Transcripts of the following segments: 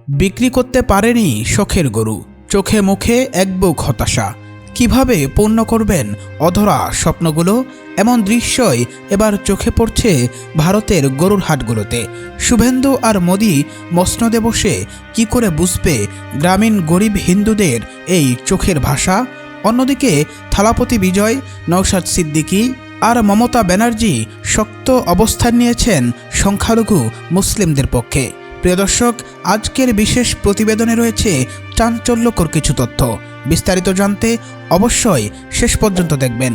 বিক্রি করতে পারেনি শখের গরু, চোখে মুখে এক বুক হতাশা। কিভাবে পূর্ণ করবেন অধরা স্বপ্নগুলো? এমন দৃশ্যই এবার চোখে পড়ছে ভারতের গরুর হাটগুলোতে। শুভেন্দু আর মোদি মসনদে বসে কি করে বুঝবে গ্রামীণ গরিব হিন্দুদের এই চোখের ভাষা? অন্যদিকে থালাপতি বিজয়, নওশাদ সিদ্দিকী আর মমতা ব্যানার্জি শক্ত অবস্থান নিয়েছেন সংখ্যালঘু মুসলিমদের পক্ষে। প্রিয় দর্শক, আজকের বিশেষ প্রতিবেদনে রয়েছে চাঞ্চল্যকর কিছু তথ্য। বিস্তারিত জানতে অবশ্যই শেষ পর্যন্ত দেখবেন।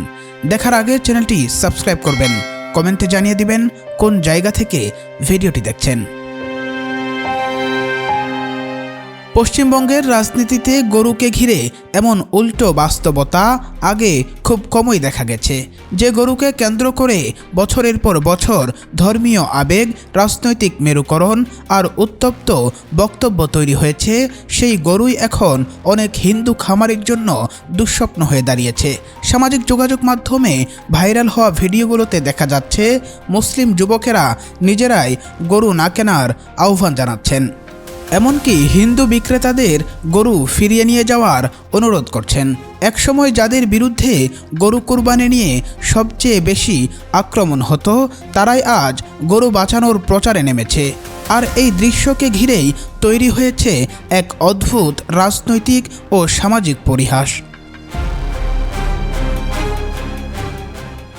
দেখার আগে চ্যানেলটি সাবস্ক্রাইব করবেন, কমেন্টে জানিয়ে দিবেন কোন জায়গা থেকে ভিডিওটি দেখছেন। পশ্চিমবঙ্গের রাজনীতিতে গরুকে ঘিরে এমন উল্টো বাস্তবতা আগে খুব কমই দেখা গেছে। যে গরুকে কেন্দ্র করে বছরের পর বছর ধর্মীয় আবেগ, রাজনৈতিক মেরুকরণ আর উত্তপ্ত বক্তব্য তৈরি হয়েছে, সেই গরুই এখন অনেক হিন্দু খামারির জন্য দুঃস্বপ্ন হয়ে দাঁড়িয়েছে। সামাজিক যোগাযোগ মাধ্যমে ভাইরাল হওয়া ভিডিওগুলোতে দেখা যাচ্ছে মুসলিম যুবকেরা নিজেরাই গরু না কেনার আহ্বান জানাচ্ছেন, এমনকি হিন্দু বিক্রেতাদের গরু ফিরিয়ে নিয়ে যাওয়ার অনুরোধ করছেন। একসময় যাদের বিরুদ্ধে গরু কুরবানি নিয়ে সবচেয়ে বেশি আক্রমণ হতো, তারাই আজ গরু বাঁচানোর প্রচারে নেমেছে। আর এই দৃশ্যকে ঘিরেই তৈরি হয়েছে এক অদ্ভুত রাজনৈতিক ও সামাজিক পরিহাস।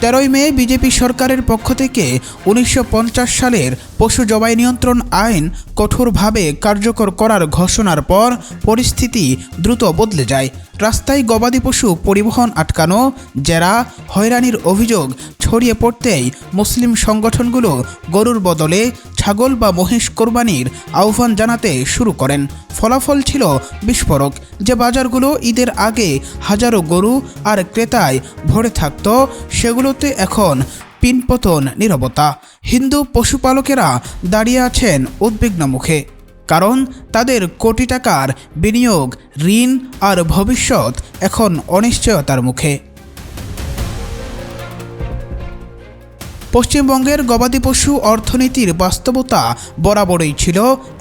13 মে বিজেপি সরকারের পক্ষ থেকে 1950 সালের পশু জবাই নিয়ন্ত্রণ আইন কঠোরভাবে কার্যকর করার ঘোষণার পর পরিস্থিতি দ্রুত বদলে যায়। রাস্তায় গবাদি পশু পরিবহন আটকানো, জেরা, হয়রানির অভিযোগ ছড়িয়ে পড়তেই মুসলিম সংগঠনগুলো গরুর বদলে ছাগল বা মহিষ কোরবানির আহ্বান জানাতে শুরু করেন। ফলাফল ছিল বিস্ফোরক। যে বাজারগুলো ঈদের আগে হাজারো গরু আর ক্রেতায় ভরে থাকত, সেগুলোতে এখন পিনপতন নীরবতা। হিন্দু পশুপালকেরা দাঁড়িয়ে আছেন উদ্বিগ্ন মুখে, কারণ তাদের কোটি টাকার বিনিয়োগ, ঋণ আর ভবিষ্যৎ এখন অনিশ্চয়তার মুখে। পশ্চিমবঙ্গের গবাদি পশু অর্থনীতির বাস্তবতা বরাবরই ছিল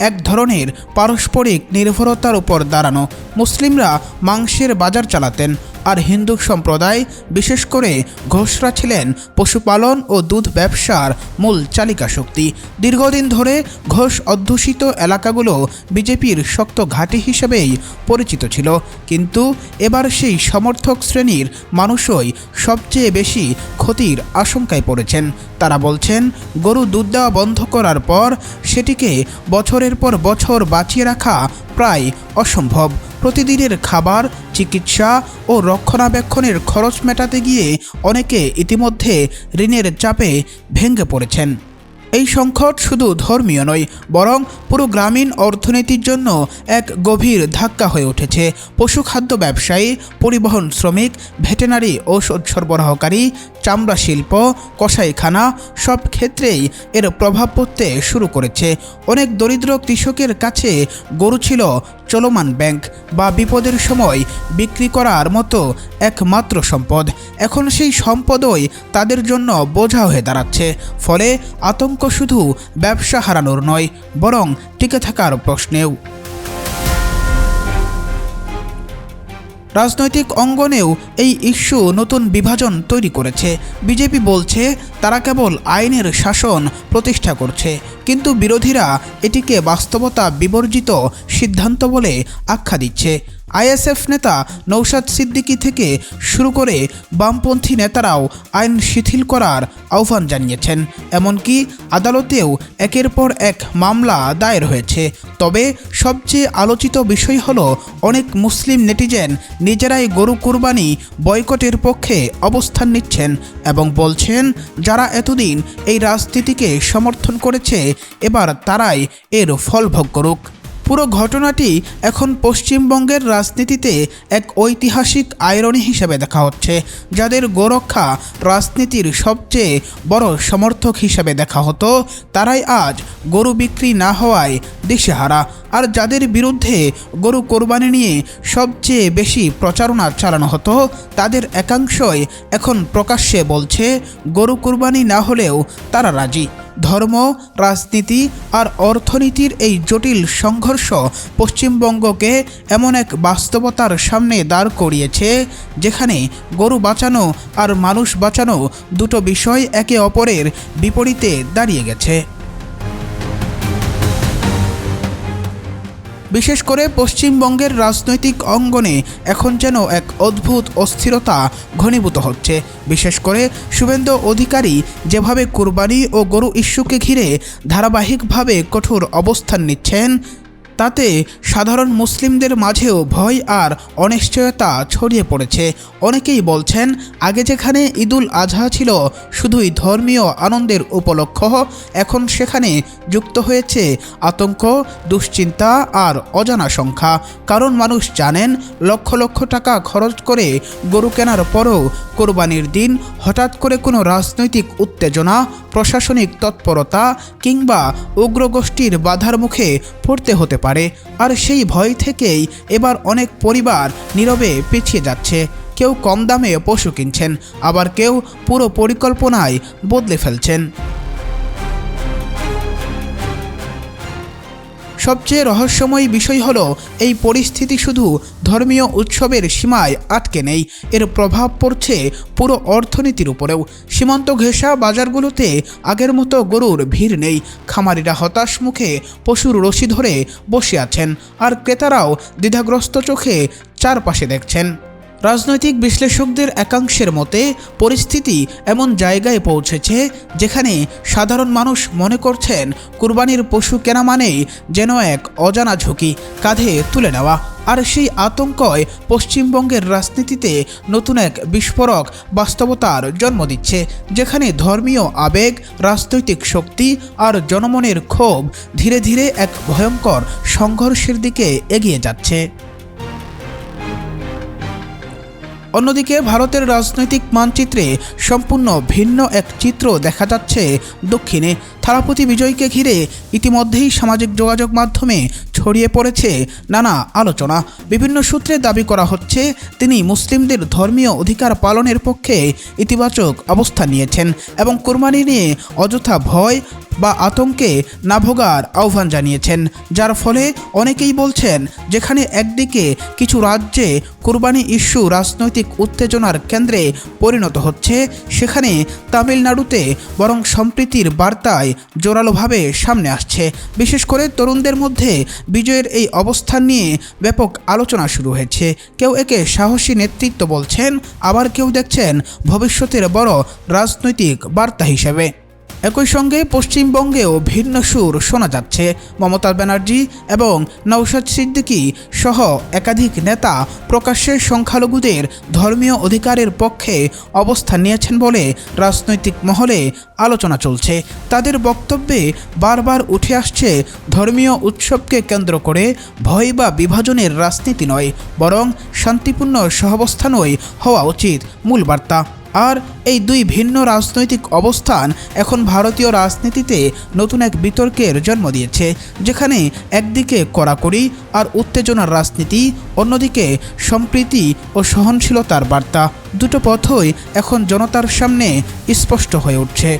এক ধরনের পারস্পরিক নির্ভরতার উপর দাঁড়ানো। মুসলিমরা মাংসের বাজার চালাতেন, আর হিন্দু সম্প্রদায়, বিশেষ করে ঘোষরা, ছিলেন পশুপালন ও দুধ ব্যবসার মূল চালিকা শক্তি। দীর্ঘদিন ধরে ঘোষ অধ্যুষিত এলাকাগুলো বিজেপির শক্ত ঘাঁটি হিসেবেই পরিচিত ছিল, কিন্তু এবার সেই সমর্থক শ্রেণীর মানুষই সবচেয়ে বেশি ক্ষতির আশঙ্কায় পড়েছেন। তারা বলছেন, গরু দুধ দেওয়া বন্ধ করার পর সেটিকে বছরের পর বছর বাঁচিয়ে রাখা প্রায় অসম্ভব। প্রতিদিনের খাবার, চিকিৎসা ও রক্ষণাবেক্ষণের খরচ মেটাতে গিয়ে অনেকে ইতিমধ্যে ঋণের চাপে ভেঙে পড়েছেন। এই সংকট শুধু ধর্মীয় নয়, বরং পুরো গ্রামীণ অর্থনীতির জন্য এক গভীর ধাক্কা হয়ে উঠেছে। পশুখাদ্য ব্যবসায়ী, পরিবহন শ্রমিক, ভেটেনারি ঔষধ সরবরাহকারী, চামড়া শিল্প, কসাইখানা, সব ক্ষেত্রেই এর প্রভাব পড়তে শুরু করেছে। অনেক দরিদ্র কৃষকের কাছে গরু ছিল চলমান ব্যাংক বা বিপদের সময় বিক্রি করার মতো একমাত্র সম্পদ। এখন সেই সম্পদই তাদের জন্য বোঝা হয়ে দাঁড়াচ্ছে। ফলে আতঙ্ক শুধু ব্যবসা হারানোর নয়, বরং টিকে থাকার প্রশ্নেও। রাজনৈতিক অঙ্গনেও এই ইস্যু নতুন বিভাজন তৈরি করেছে। বিজেপি বলছে তারা কেবল আইনের শাসন প্রতিষ্ঠা করছে, কিন্তু বিরোধীরা এটিকে বাস্তবতা বিবর্জিত সিদ্ধান্ত বলে আখ্যা দিচ্ছে। আইএসএফ নেতা নওশাদ সিদ্দিকী থেকে শুরু করে বামপন্থী নেতারাও আইন শিথিল করার আহ্বান জানিয়েছেন। এমনকি আদালতেও একের পর এক মামলা দায়ের হয়েছে। তবে সবচেয়ে আলোচিত বিষয় হলো, অনেক মুসলিম নেটিজেন নিজেরাই গরু কুরবানি বয়কটের পক্ষে অবস্থান নিচ্ছেন এবং বলছেন, যারা এতদিন এই রাজনীতিকে সমর্থন করেছে, এবার তারাই এর ফল ভোগ করুক। পুরো ঘটনাটি এখন পশ্চিমবঙ্গের রাজনীতিতে এক ঐতিহাসিক আইরনি হিসেবে দেখা হচ্ছে। যাদের গোরক্ষা রাজনীতির সবচেয়ে বড় সমর্থক হিসেবে দেখা হতো, তারাই আজ গরু বিক্রি না হওয়ায় দিশেহারা। আর যাদের বিরুদ্ধে গরু কোরবানি নিয়ে সবচেয়ে বেশি প্রচারণা চালানো হতো, তাদের একাংশই এখন প্রকাশ্যে বলছে গরু কোরবানি না হলেও তারা রাজি। ধর্ম, রাজনীতি আর অর্থনীতির এই জটিল সংঘর্ষ পশ্চিমবঙ্গকে এমন এক বাস্তবতার সামনে দাঁড় করিয়েছে যেখানে গরু বাঁচানো আর মানুষ বাঁচানো দুটো বিষয় একে অপরের বিপরীতে দাঁড়িয়ে গেছে। বিশেষ করে পশ্চিমবঙ্গের রাজনৈতিক অঙ্গনে এখন যেন এক অদ্ভুত অস্থিরতা ঘনীভূত হচ্ছে। বিশেষ করে শুভেন্দু অধিকারী যেভাবে কুরবানি ও গরু ইস্যুকে ঘিরে ধারাবাহিকভাবে কঠোর অবস্থান নিচ্ছেন, তাতে সাধারণ মুসলিমদের মাঝেও ভয় আর অনিশ্চয়তা ছড়িয়ে পড়েছে। অনেকেই বলছেন, আগে যেখানে ঈদুল আজহা ছিল শুধুই ধর্মীয় আনন্দের উপলক্ষ, এখন সেখানে যুক্ত হয়েছে আতঙ্ক, দুশ্চিন্তা আর অজানা সংখ্যা। কারণ মানুষ জানেন, লক্ষ লক্ষ টাকা খরচ করে গরু কেনার পরও কোরবানির দিন হঠাৎ করে কোনো রাজনৈতিক উত্তেজনা, প্রশাসনিক তৎপরতা কিংবা উগ্রগোষ্ঠীর বাধার মুখে পড়তে হতে পারে। আর সেই ভয় থেকেই এবার অনেক পরিবার নীরবে পিছিয়ে যাচ্ছে। কেউ কম দামে পশু কিনছেন, আবার কেউ পুরো পরিকল্পনায় বদলে ফেলছেন। সবচেয়ে রহস্যময় বিষয় হলো, এই পরিস্থিতি শুধু ধর্মীয় উৎসবের সীমায় আটকে নেই, এর প্রভাব পড়ছে পুরো অর্থনীতির উপরেও। সীমান্ত ঘেঁষা বাজারগুলোতে আগের মতো গরুর ভিড় নেই। খামারিরা হতাশ মুখে পশুর রশি ধরে বসে আছেন, আর ক্রেতারাও দ্বিধাগ্রস্ত চোখে চারপাশে দেখছেন। রাজনৈতিক বিশ্লেষকদের একাংশের মতে পরিস্থিতি এমন জায়গায় পৌঁছেছে যেখানে সাধারণ মানুষ মনে করছেন কুরবানির পশু কেনা মানেই যেন এক অজানা ঝুঁকি কাঁধে তুলে নেওয়া। আর সেই আতঙ্কই পশ্চিমবঙ্গের রাজনীতিতে নতুন এক বিস্ফোরক বাস্তবতার জন্ম দিচ্ছে, যেখানে ধর্মীয় আবেগ, রাজনৈতিক শক্তি আর জনমনের ক্ষোভ ধীরে ধীরে এক ভয়ঙ্কর সংঘর্ষের দিকে এগিয়ে যাচ্ছে। অন্যদিকে ভারতের রাজনৈতিক মানচিত্রে সম্পূর্ণ ভিন্ন এক চিত্র দেখা যাচ্ছে দক্ষিণে। থালাপতি বিজয়কে ঘিরে ইতিমধ্যেই সামাজিক যোগাযোগ মাধ্যমে ছড়িয়ে পড়েছে নানা আলোচনা। বিভিন্ন সূত্রে দাবি করা হচ্ছে তিনি মুসলিমদের ধর্মীয় অধিকার পালনের পক্ষে ইতিবাচক অবস্থান নিয়েছেন এবং কুরবানি নিয়ে অযথা ভয় বা আতঙ্কে না ভোগার আহ্বান জানিয়েছেন। যার ফলে অনেকেই বলছেন, যেখানে একদিকে কিছু রাজ্যে কুরবানি ইস্যু রাজনৈতিক উত্তেজনার কেন্দ্রে পরিণত হচ্ছে, সেখানে তামিলনাড়ুতে বরং সম্প্রীতির বার্তায় জোরালোভাবে সামনে আসছে। বিশেষ করে তরুণদের মধ্যে বিজয়ের এই অবস্থান নিয়ে ব্যাপক আলোচনা শুরু হয়েছে। কেউ একে সাহসী নেতৃত্ব বলছেন, আবার কেউ দেখছেন ভবিষ্যতের বড় রাজনৈতিক বার্তা হিসেবে। একই সঙ্গে পশ্চিমবঙ্গেও ভিন্ন সুর শোনা যাচ্ছে। মমতা ব্যানার্জি এবং নওশাদ সিদ্দিকী সহ একাধিক নেতা প্রকাশ্যে সংখ্যালঘুদের ধর্মীয় অধিকারের পক্ষে অবস্থান নিয়েছেন বলে রাজনৈতিক মহলে আলোচনা চলছে। তাদের বক্তব্যে বারবার উঠে আসছে, ধর্মীয় উৎসবকে কেন্দ্র করে ভয় বা বিভাজনের রাজনীতি নয়, বরং শান্তিপূর্ণ সহাবস্থানই হওয়া উচিত মূল বার্তা। আর এই দুই ভিন্ন রাজনৈতিক অবস্থান এখন ভারতীয় রাজনীতিতে নতুন এক বিতর্কের জন্ম দিয়েছে, যেখানে একদিকে কড়াকড়ি আর উত্তেজনার রাজনীতি, অন্যদিকে সম্প্রীতি ও সহনশীলতার বার্তা। দুটো পথই এখন জনতার সামনে স্পষ্ট হয়ে উঠছে।